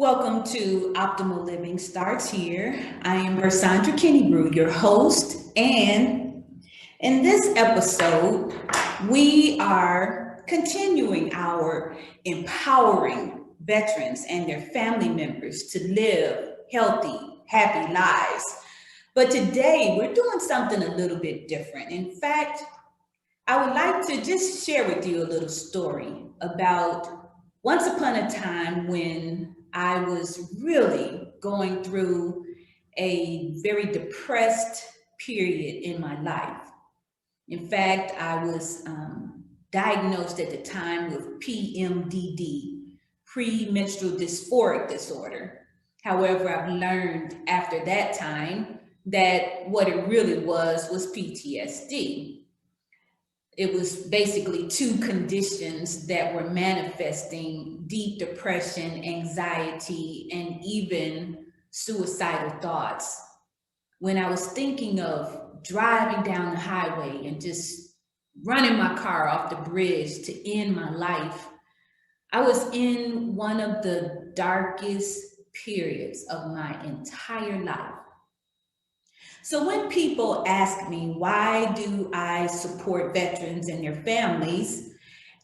Welcome to Optimal Living Starts Here. I am Versandra Kennebrew, your host, and in this episode, we are continuing our empowering veterans and their family members to live healthy, happy lives. But today, we're doing something a little bit different. In fact, I would like to just share with you a little story about once upon a time when I was really going through a very depressed period in my life. In fact, I was diagnosed at the time with PMDD, premenstrual dysphoric disorder. However, I've learned after that time that what it really was PTSD. It was basically two conditions that were manifesting deep depression, anxiety, and even suicidal thoughts. When I was thinking of driving down the highway and just running my car off the bridge to end my life, I was in one of the darkest periods of my entire life. So when people ask me, why do I support veterans and their families?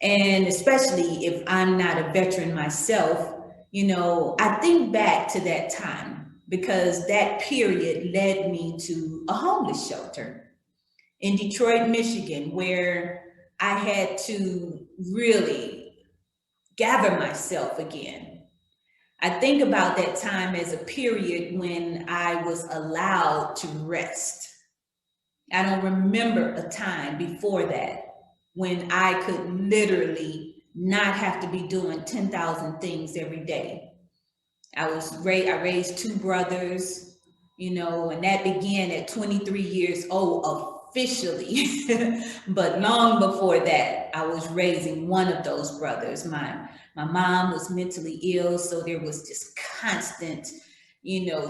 And especially if I'm not a veteran myself, I think back to that time because that period led me to a homeless shelter in Detroit, Michigan, where I had to really gather myself again. I think about that time as a period when I was allowed to rest. I don't remember a time before that when I could literally not have to be doing 10,000 things every day. I raised two brothers, and that began at 23 years old officially. But long before that, I was raising one of those brothers. My mom was mentally ill, so there was just constant,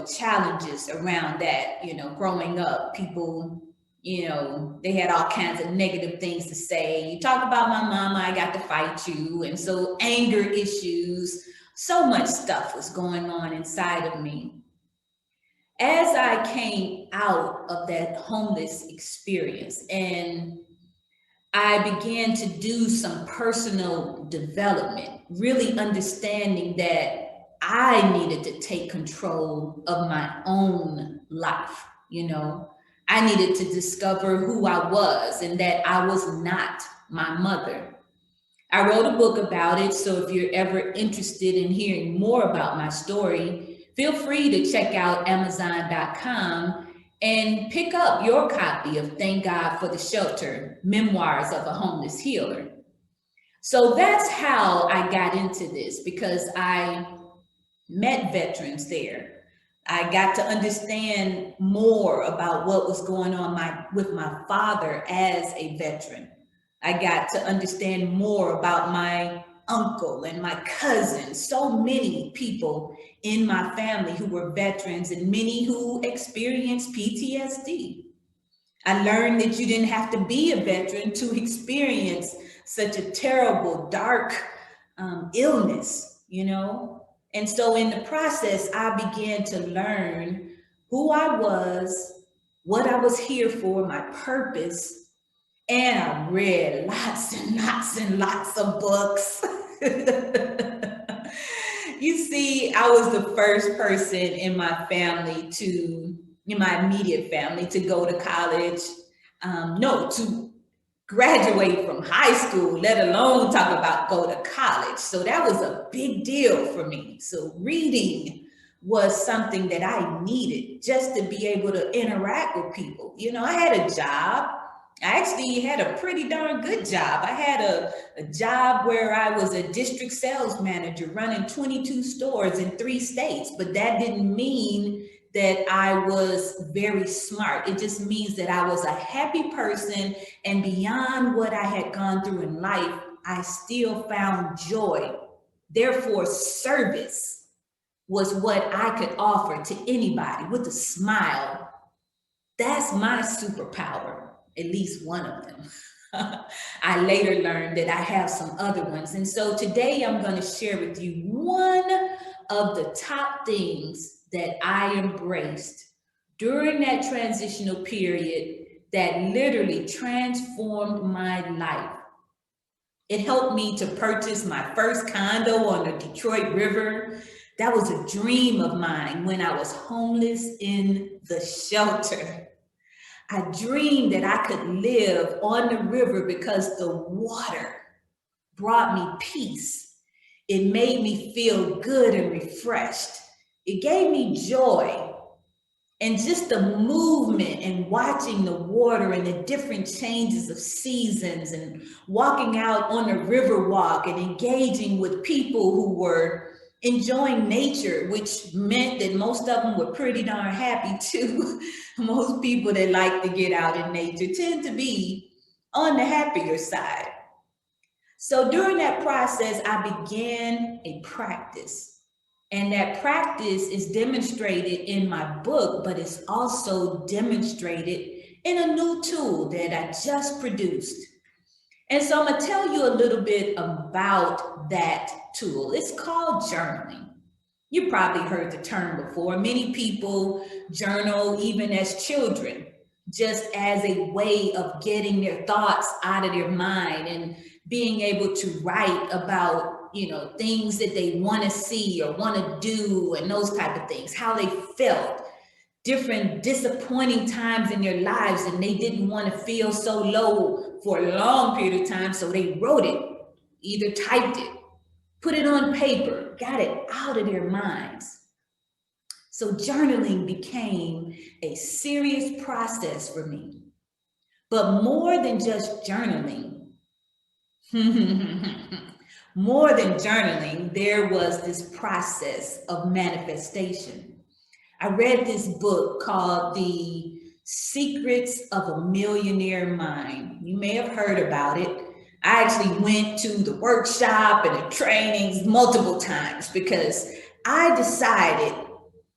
challenges around that. Growing up, people, they had all kinds of negative things to say. You talk about my mama, I got to fight you. And so anger issues, so much stuff was going on inside of me. As I came out of that homeless experience and I began to do some personal development, really understanding that I needed to take control of my own life. I needed to discover who I was and that I was not my mother. I wrote a book about it, so if you're ever interested in hearing more about my story, feel free to check out Amazon.com and pick up your copy of Thank God for the Shelter, Memoirs of a Homeless Healer. So that's how I got into this because I met veterans there. I got to understand more about what was going on with my father as a veteran. I got to understand more about my uncle and my cousin, so many people in my family who were veterans and many who experienced PTSD. I learned that you didn't have to be a veteran to experience such a terrible, dark illness. And so in the process, I began to learn who I was, what I was here for, my purpose, and I read lots and lots and lots of books. You see, I was the first person in my family in my immediate family, to go to college. No, to graduate from high school, let alone talk about go to college. So that was a big deal for me. So reading was something that I needed just to be able to interact with people. I had a job. I actually had a pretty darn good job. I had a job where I was a district sales manager running 22 stores in 3 states, but that didn't mean that I was very smart. It just means that I was a happy person, and beyond what I had gone through in life, I still found joy. Therefore, service was what I could offer to anybody with a smile. That's my superpower. At least one of them. I later learned that I have some other ones. And so today I'm going to share with you one of the top things that I embraced during that transitional period that literally transformed my life. It helped me to purchase my first condo on the Detroit River. That was a dream of mine when I was homeless in the shelter. I dreamed that I could live on the river because the water brought me peace. It made me feel good and refreshed. It gave me joy. And just the movement and watching the water and the different changes of seasons and walking out on the river walk and engaging with people who were enjoying nature, which meant that most of them were pretty darn happy too. Most people that like to get out in nature tend to be on the happier side. So during that process, I began a practice. And that practice is demonstrated in my book, but it's also demonstrated in a new tool that I just produced. And so I'm going to tell you a little bit about that tool. It's called journaling. You probably heard the term before. Many people journal even as children, just as a way of getting their thoughts out of their mind and being able to write about things that they want to see or want to do and those type of things, how they felt, different disappointing times in their lives, and they didn't want to feel so low for a long period of time, so they wrote it, either typed it, put it on paper, got it out of their minds. So journaling became a serious process for me. But more than just journaling, more than journaling, there was this process of manifestation. I read this book called The Secrets of a Millionaire Mind. You may have heard about it. I actually went to the workshop and the trainings multiple times because I decided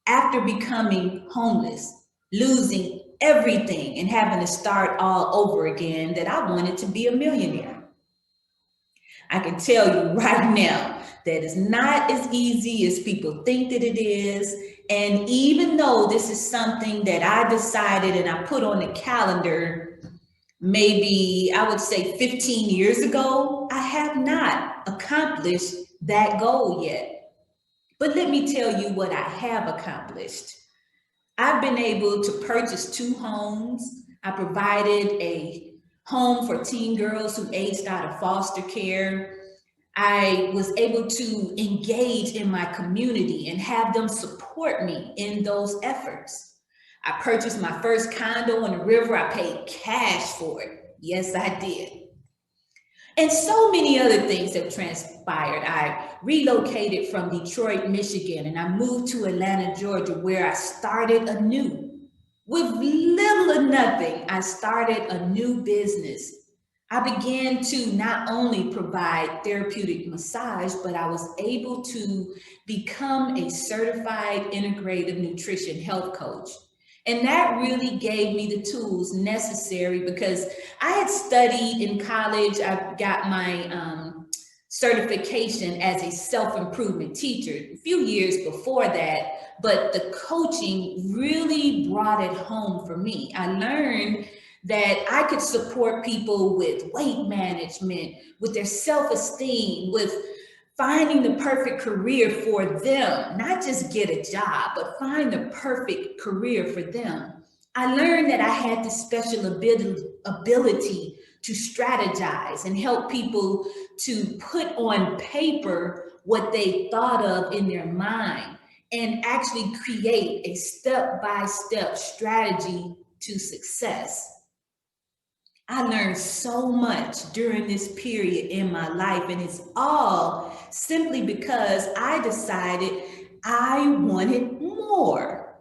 after becoming homeless, losing everything and having to start all over again, that I wanted to be a millionaire. I can tell you right now that it's not as easy as people think that it is. And even though this is something that I decided and I put on the calendar, maybe I would say 15 years ago, I have not accomplished that goal yet. But let me tell you what I have accomplished. I've been able to purchase 2 homes. I provided a home for teen girls who aged out of foster care. I was able to engage in my community and have them support me in those efforts. I purchased my first condo on the river. I paid cash for it. Yes, I did. And so many other things have transpired. I relocated from Detroit, Michigan, and I moved to Atlanta, Georgia, where I started anew. With little or nothing, I started a new business. I began to not only provide therapeutic massage, but I was able to become a certified integrative nutrition health coach. And that really gave me the tools necessary because I had studied in college. I got my certification as a self-improvement teacher a few years before that, but the coaching really brought it home for me. I learned that I could support people with weight management, with their self-esteem, with finding the perfect career for them, not just get a job, but find the perfect career for them. I learned that I had this special ability to strategize and help people to put on paper what they thought of in their mind and actually create a step-by-step strategy to success. I learned so much during this period in my life, and it's all simply because I decided I wanted more.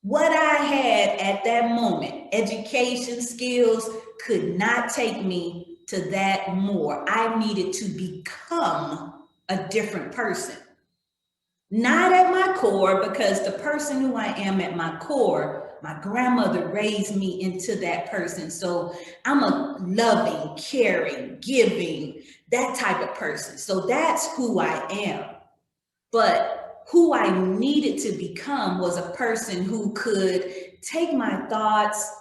What I had at that moment, education, skills, could not take me to that more. I needed to become a different person. Not at my core, because the person who I am at my core, my grandmother raised me into that person. So I'm a loving, caring, giving, that type of person. So that's who I am. But who I needed to become was a person who could take my thoughts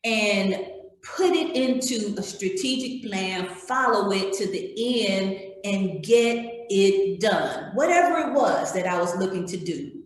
and put it into a strategic plan, follow it to the end, and get it done, whatever it was that I was looking to do.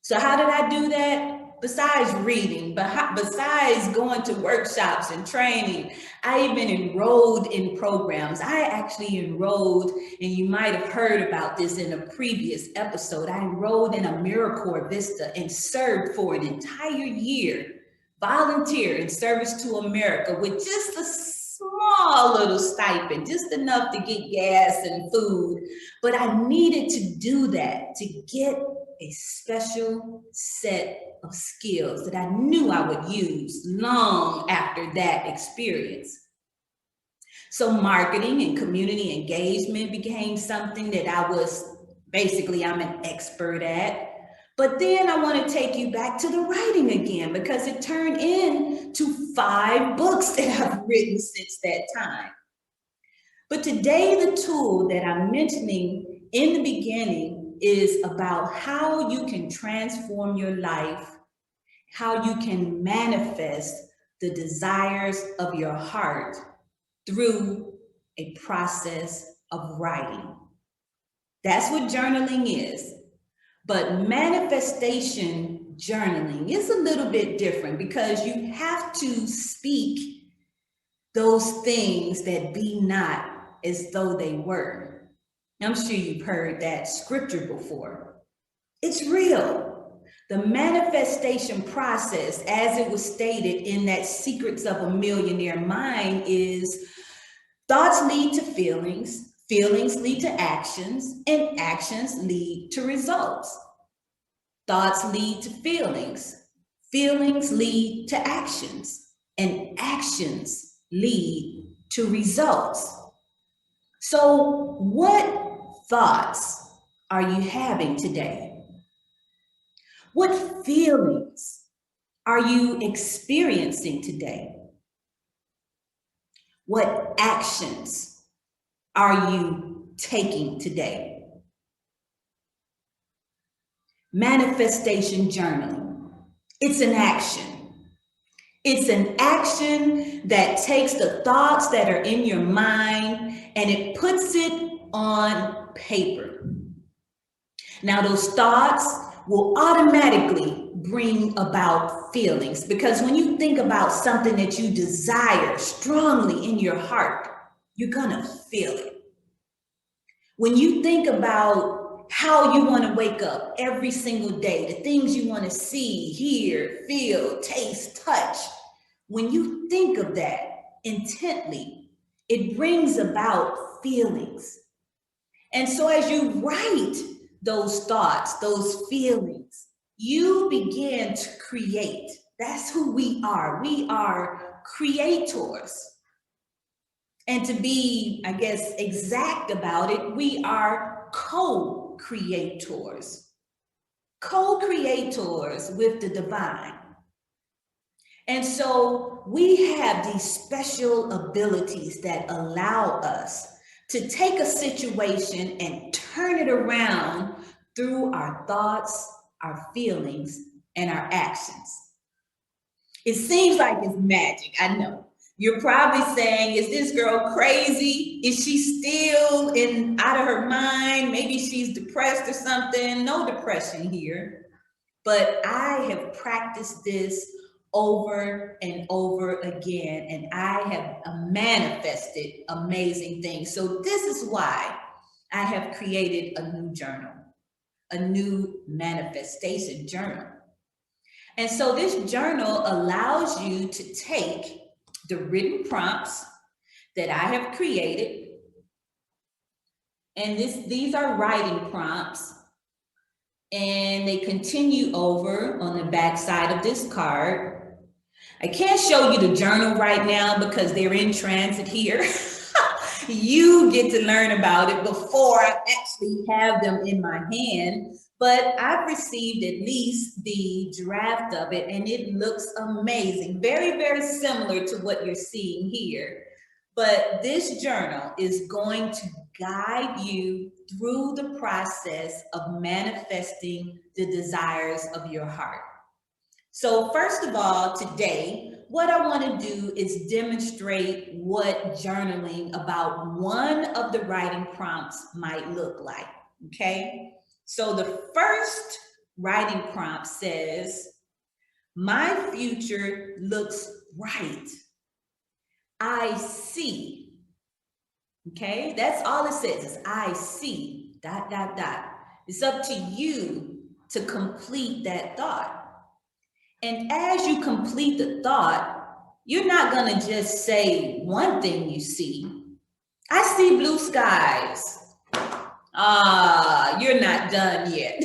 So how did I do that? Besides reading, besides going to workshops and training, I even enrolled in programs. I actually enrolled, and you might have heard about this in a previous episode, I enrolled in AmeriCorps Vista and served for an entire year, volunteer in service to America with just a small little stipend, just enough to get gas and food. But I needed to do that to get a special set of skills that I knew I would use long after that experience. So marketing and community engagement became something that I'm an expert at. But then I want to take you back to the writing again, because it turned into 5 books that I've written since that time. But today, the tool that I'm mentioning in the beginning is about how you can transform your life, how you can manifest the desires of your heart through a process of writing. That's what journaling is. But manifestation journaling is a little bit different, because you have to speak those things that be not as though they were. I'm sure you've heard that scripture before. It's real. The manifestation process, as it was stated in that Secrets of a Millionaire Mind, is thoughts lead to feelings, feelings lead to actions, and actions lead to results. Thoughts lead to feelings, feelings lead to actions, and actions lead to results. So, what thoughts are you having today? What feelings are you experiencing today? What actions are you taking today? Manifestation journaling. It's an action. It's an action that takes the thoughts that are in your mind and it puts it on paper. Now, those thoughts will automatically bring about feelings, because when you think about something that you desire strongly in your heart, you're gonna feel it. When you think about how you want to wake up every single day, the things you want to see, hear, feel, taste, touch, when you think of that intently, it brings about feelings. And so as you write those thoughts, those feelings, you begin to create. That's who we are. We are creators. And to be, I guess, exact about it, we are co-creators. Co-creators with the divine. And so we have these special abilities that allow us to take a situation and turn it around through our thoughts, our feelings, and our actions. It seems like it's magic, I know. You're probably saying, is this girl crazy? Is she still out of her mind? Maybe she's depressed or something. No depression here. But I have practiced this over and over again, and I have manifested amazing things. So this is why I have created a new journal, a new manifestation journal. And so this journal allows you to take the written prompts that I have created, and these are writing prompts, and they continue over on the back side of this card. I can't show you the journal right now because they're in transit here. You get to learn about it before I actually have them in my hand. But I've received at least the draft of it, and it looks amazing. Very, very similar to what you're seeing here. But this journal is going to guide you through the process of manifesting the desires of your heart. So, first of all, today, what I want to do is demonstrate what journaling about one of the writing prompts might look like. Okay. So, the first writing prompt says, "My future looks bright. I see." Okay. That's all it says is "I see," dot, dot, dot. It's up to you to complete that thought. And as you complete the thought, you're not going to just say one thing you see. "I see blue skies." Ah, you're not done yet.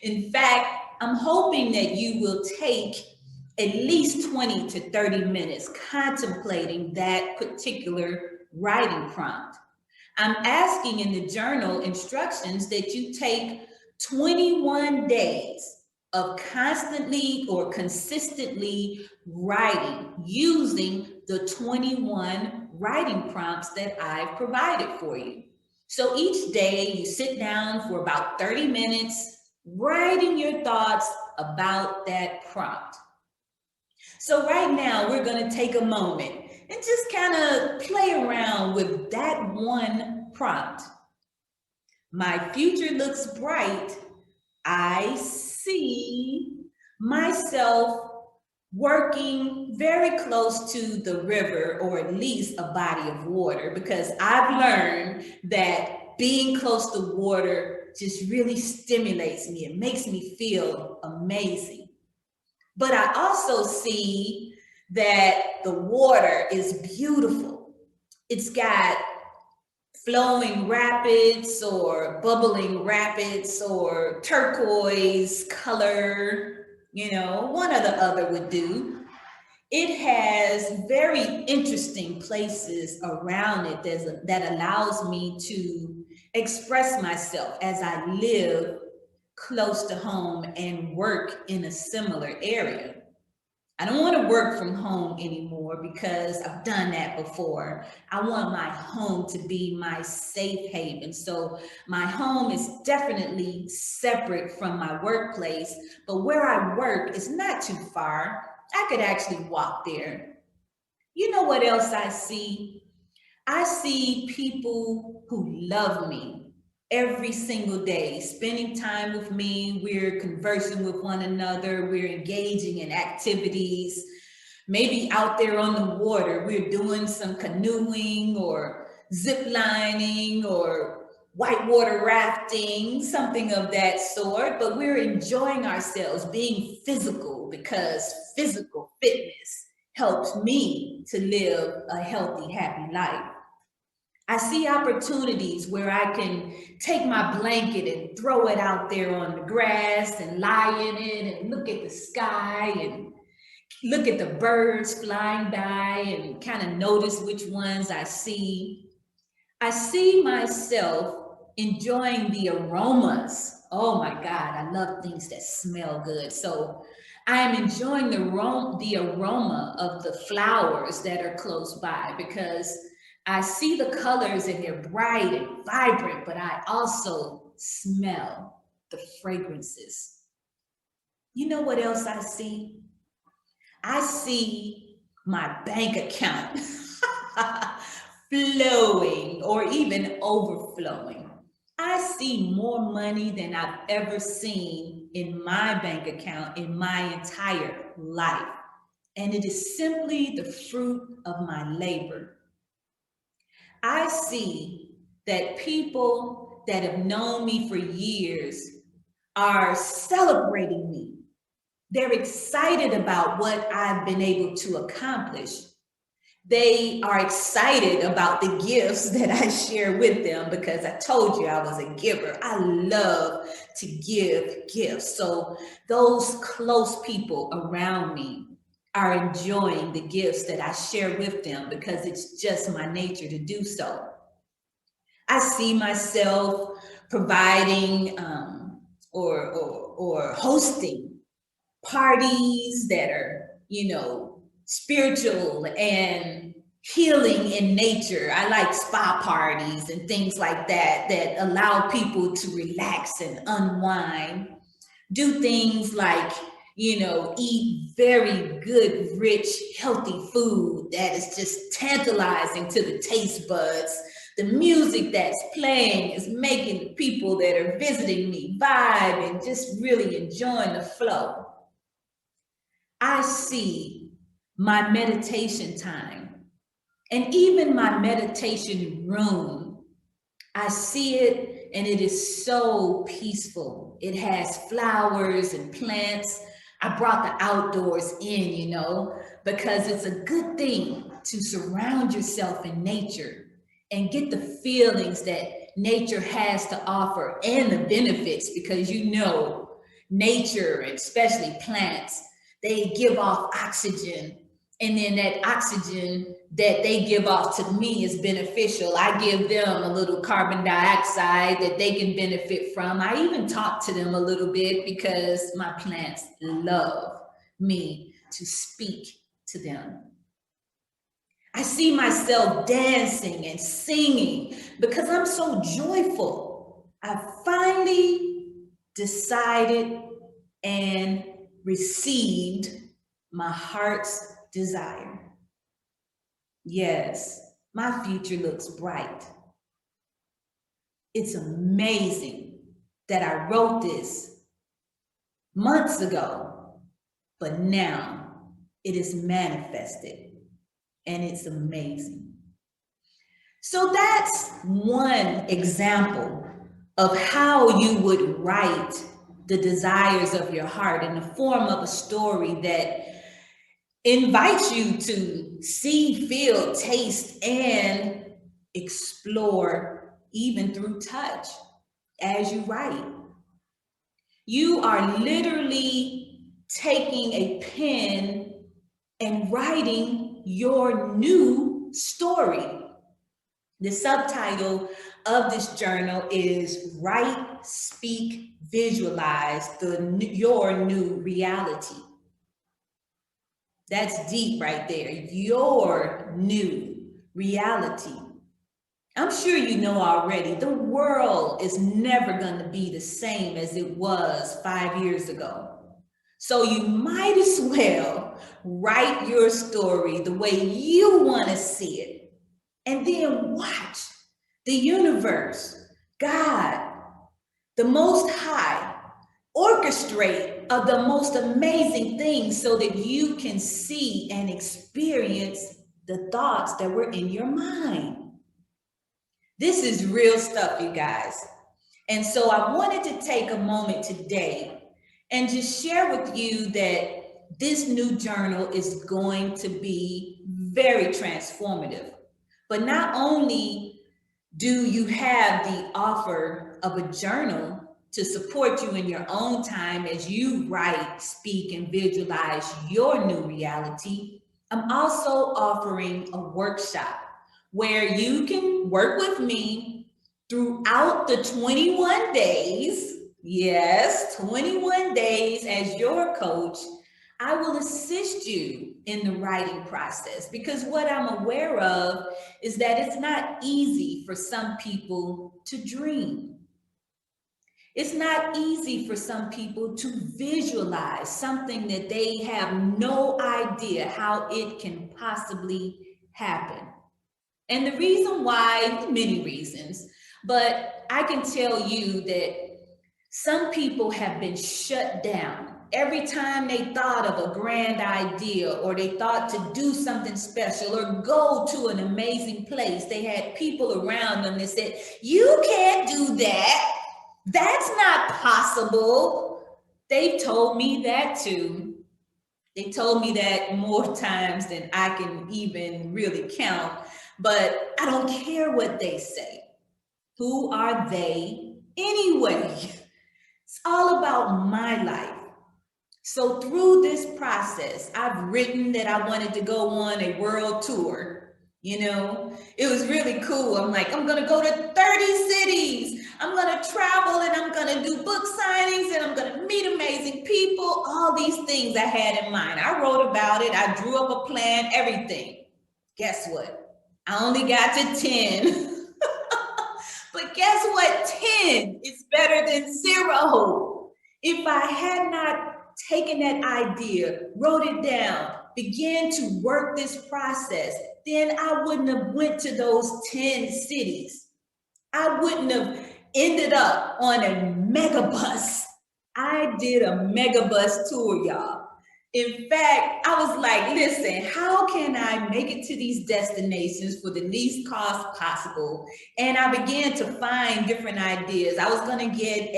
In fact, I'm hoping that you will take at least 20 to 30 minutes contemplating that particular writing prompt. I'm asking in the journal instructions that you take 21 days of constantly or consistently writing using the 21 writing prompts that I've provided for you. So each day you sit down for about 30 minutes writing your thoughts about that prompt. So right now we're going to take a moment and just kind of play around with that one prompt. "My future looks bright. I see myself working very close to the river or at least a body of water, because I've learned that being close to water just really stimulates me. It makes me feel amazing. But I also see that the water is beautiful. It's got flowing rapids or bubbling rapids or turquoise color, one or the other would do. It has very interesting places around it that allows me to express myself as I live close to home and work in a similar area. I don't want to work from home anymore because I've done that before. I want my home to be my safe haven. So my home is definitely separate from my workplace, but where I work is not too far. I could actually walk there. You know what else I see? I see people who love me every single day, spending time with me. We're conversing with one another. We're engaging in activities, maybe out there on the water. We're doing some canoeing or zip lining or whitewater rafting, something of that sort. But we're enjoying ourselves, being physical, because physical fitness helps me to live a healthy, happy life. I see opportunities where I can take my blanket and throw it out there on the grass and lie in it and look at the sky and look at the birds flying by and kind of notice which ones I see. I see myself enjoying the aromas. Oh my God, I love things that smell good. So I am enjoying the aroma of the flowers that are close by, because I see the colors and they're bright and vibrant, but I also smell the fragrances. You know what else I see? I see my bank account flowing or even overflowing. I see more money than I've ever seen in my bank account in my entire life. And it is simply the fruit of my labor. I see that people that have known me for years are celebrating me. They're excited about what I've been able to accomplish. They are excited about the gifts that I share with them, because I told you I was a giver. I love to give gifts. So those close people around me are enjoying the gifts that I share with them, because it's just my nature to do so. I see myself providing or hosting parties that are, spiritual and healing in nature. I like spa parties and things like that that allow people to relax and unwind. Do things like, eat very good, rich, healthy food that is just tantalizing to the taste buds. The music that's playing is making the people that are visiting me vibe and just really enjoying the flow. I see my meditation time and even my meditation room. I see it and it is so peaceful. It has flowers and plants. I brought the outdoors in, because it's a good thing to surround yourself in nature and get the feelings that nature has to offer and the benefits, because nature, especially plants, they give off oxygen, and then that oxygen that they give off to me is beneficial. I give them a little carbon dioxide that they can benefit from. I even talk to them a little bit because my plants love me to speak to them. I see myself dancing and singing because I'm so joyful. I finally decided and received my heart's desire. Yes, my future looks bright. It's amazing that I wrote this months ago, but now it is manifested and it's amazing. So that's one example of how you would write the desires of your heart in the form of a story that invites you to see, feel, taste, and explore, even through touch as you write. You are literally taking a pen and writing your new story. The subtitle of this journal is Write, Speak, Visualize Your New Reality. That's deep right there. Your new reality. I'm sure you know already, the world is never going to be the same as it was 5 years ago. So you might as well write your story the way you want to see it. And then watch the universe, God, the Most High, orchestrate of the most amazing things so that you can see and experience the thoughts that were in your mind. This is real stuff, you guys. And so I wanted to take a moment today and just share with you that this new journal is going to be very transformative. But not only do you have the offer of a journal to support you in your own time as you write, speak, and visualize your new reality, I'm also offering a workshop where you can work with me throughout the 21 days. Yes, 21 days as your coach. I will assist you in the writing process, because what I'm aware of is that it's not easy for some people to dream. It's not easy for some people to visualize something that they have no idea how it can possibly happen. And the reason why, many reasons, but I can tell you that some people have been shut down. Every time they thought of a grand idea or they thought to do something special or go to an amazing place, they had people around them that said, "You can't do that. That's not possible." They've told me that too. They told me that more times than I can even really count. But I don't care what they say. Who are they anyway? It's all about my life. So through this process, I've written that I wanted to go on a world tour. It was really cool. I'm like, I'm going to go to 30 cities. I'm going to travel and I'm going to do book signings and I'm going to meet amazing people. All these things I had in mind. I wrote about it. I drew up a plan, everything. Guess what? I only got to 10. But guess what? 10 is better than 0. If I had not taken that idea, wrote it down, began to work this process, then I wouldn't have went to those 10 cities. I wouldn't have ended up on a megabus. I did a megabus tour, y'all. In fact, I was like, listen, how can I make it to these destinations for the least cost possible? And I began to find different ideas. I was going to get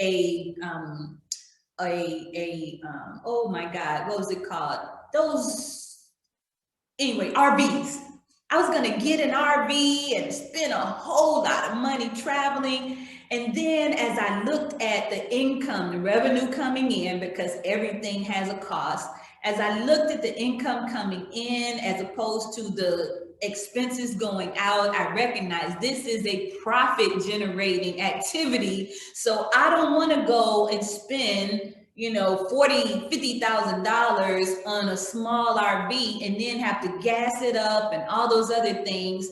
oh my God, what was it called? Anyway, RVs. I was going to get an RV and spend a whole lot of money traveling. And then as I looked at the income, the revenue coming in, because everything has a cost, as I looked at the income coming in as opposed to the expenses going out, I recognized this is a profit generating activity. So I don't want to go and spend $40,000, $50,000 on a small RV and then have to gas it up and all those other things.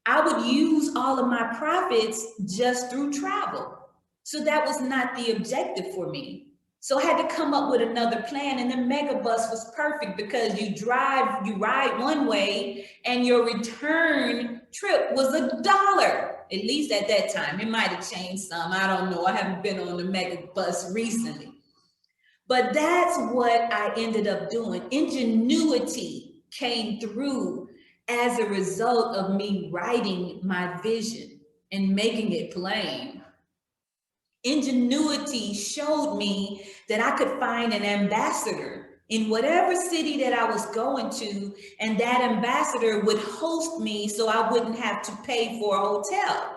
I would use all of my profits just through travel. So that was not the objective for me. So I had to come up with another plan, and the megabus was perfect because you ride one way and your return trip was $1. At least at that time. It might have changed some. I don't know. I haven't been on the megabus recently. But that's what I ended up doing. Ingenuity came through as a result of me writing my vision and making it plain. Ingenuity showed me that I could find an ambassador in whatever city that I was going to, and that ambassador would host me so I wouldn't have to pay for a hotel.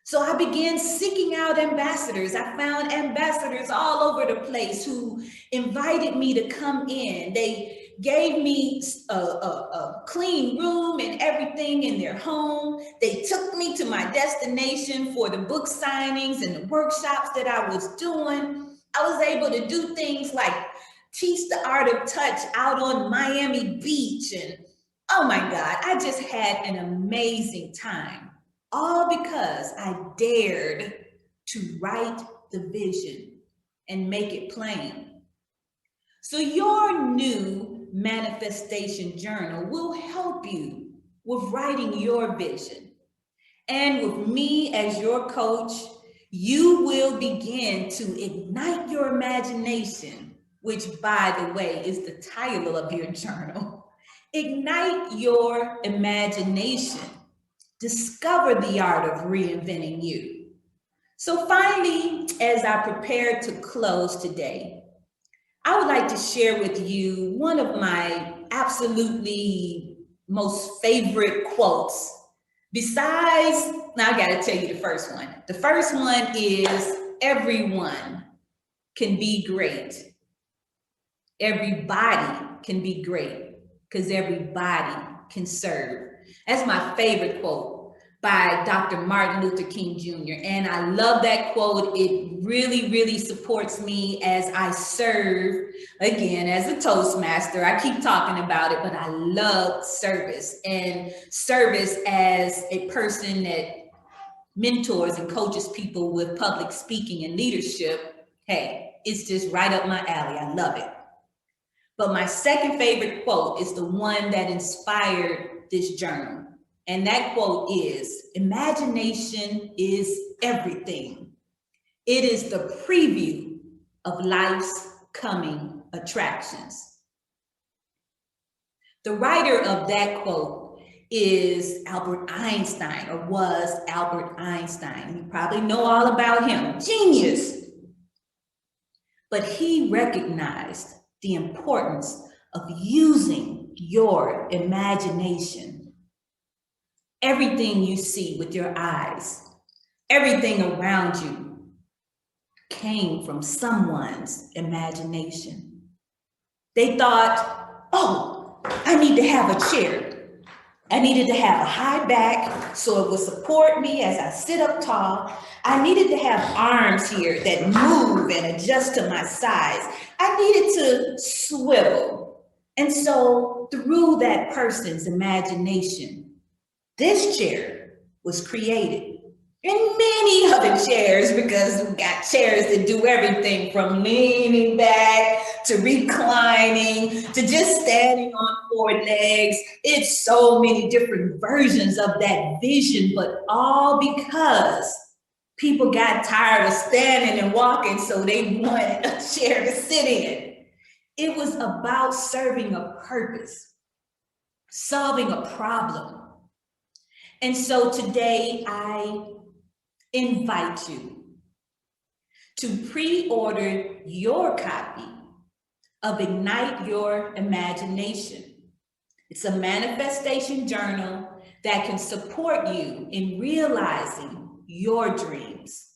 So I began seeking out ambassadors. I found ambassadors all over the place who invited me to come in. They gave me a clean room and everything in their home. They took me to my destination for the book signings and the workshops that I was doing. I was able to do things like teach the art of touch out on Miami Beach. And oh my God, I just had an amazing time. All because I dared to write the vision and make it plain. So your new manifestation journal will help you with writing your vision. And with me as your coach, you will begin to ignite your imagination, which, by the way, is the title of your journal. Ignite your imagination. Discover the art of reinventing you. So finally, as I prepare to close today, I would like to share with you one of my absolutely most favorite quotes. Besides, now I gotta tell you the first one. The first one is, everyone can be great. Everybody can be great because everybody can serve. That's my favorite quote by Dr. Martin Luther King Jr. And I love that quote. It really, really supports me as I serve, again, as a Toastmaster. I keep talking about it, but I love service, and service as a person that mentors and coaches people with public speaking and leadership. Hey, it's just right up my alley. I love it. But my second favorite quote is the one that inspired this journal. And that quote is, imagination is everything. It is the preview of life's coming attractions. The writer of that quote is Albert Einstein, or was Albert Einstein. You probably know all about him, genius. But he recognized the importance of using your imagination. Everything you see with your eyes, everything around you came from someone's imagination. They thought, oh, I need to have a chair. I needed to have a high back so it would support me as I sit up tall. I needed to have arms here that move and adjust to my size. I needed to swivel. And so through that person's imagination, this chair was created. And many other chairs, because we got chairs that do everything from leaning back to reclining to just standing on four legs. It's so many different versions of that vision, but all because people got tired of standing and walking, so they wanted a chair to sit in. It was about serving a purpose, solving a problem. And so today I invite you to pre-order your copy of Ignite Your Imagination. It's a manifestation journal that can support you in realizing your dreams.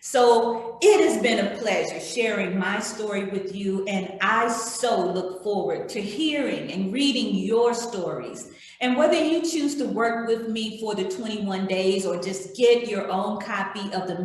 So it has been a pleasure sharing my story with you, and I so look forward to hearing and reading your stories. And whether you choose to work with me for the 21 days or just get your own copy of the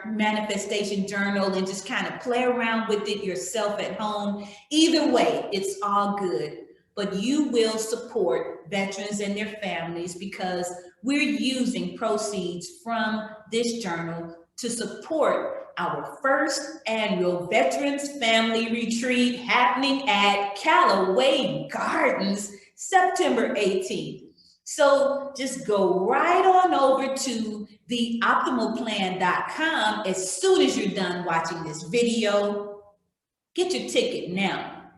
manifestation journal and just kind of play around with it yourself at home, either way, it's all good. But you will support veterans and their families because we're using proceeds from this journal to support our first annual Veterans Family Retreat happening at Callaway Gardens, September 18th. So just go right on over to theoptimalplan.com as soon as you're done watching this video. Get your ticket now.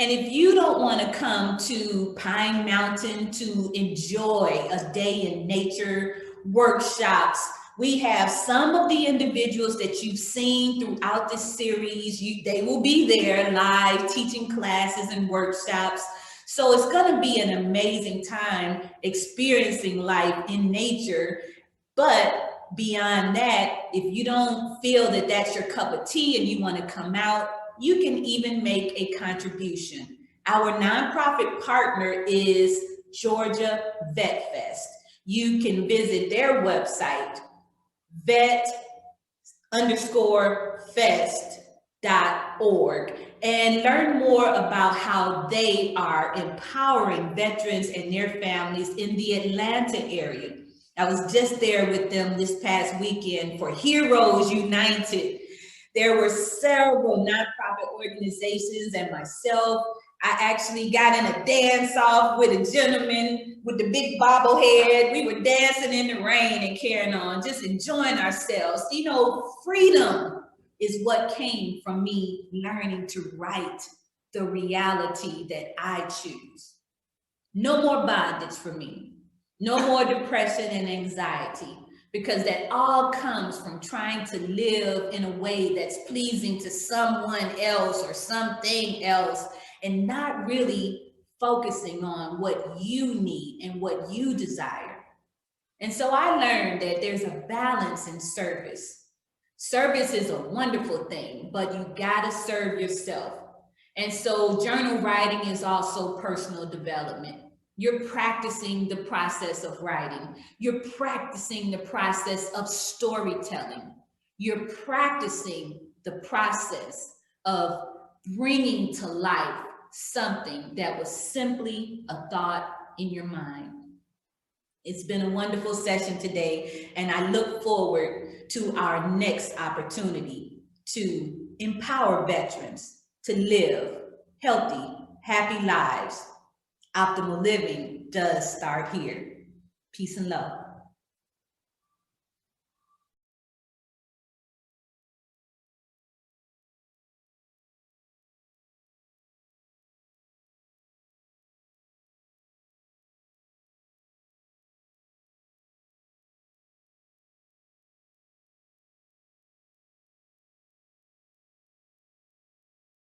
And if you don't want to come to Pine Mountain to enjoy a day in nature, workshops, we have some of the individuals that you've seen throughout this series. They will be there live teaching classes and workshops. So it's going to be an amazing time experiencing life in nature. But beyond that, if you don't feel that that's your cup of tea and you want to come out, you can even make a contribution. Our nonprofit partner is Georgia Vet Fest. You can visit their website, vet_fest.org, and learn more about how they are empowering veterans and their families in the Atlanta area. I was just there with them this past weekend for Heroes United. There were several nonprofit organizations and myself. I actually got in a dance off with a gentleman with the big bobblehead. We were dancing in the rain and carrying on, just enjoying ourselves. You know, freedom is what came from me learning to write the reality that I choose. No more bondage for me. No more depression and anxiety, because that all comes from trying to live in a way that's pleasing to someone else or something else, and not really focusing on what you need and what you desire. And so I learned that there's a balance in service. Service is a wonderful thing, but you gotta serve yourself. And so journal writing is also personal development. You're practicing the process of writing. You're practicing the process of storytelling. You're practicing the process of bringing to life something that was simply a thought in your mind. It's been a wonderful session today, and I look forward to our next opportunity to empower veterans to live healthy, happy lives. Optimal living does start here. Peace and love.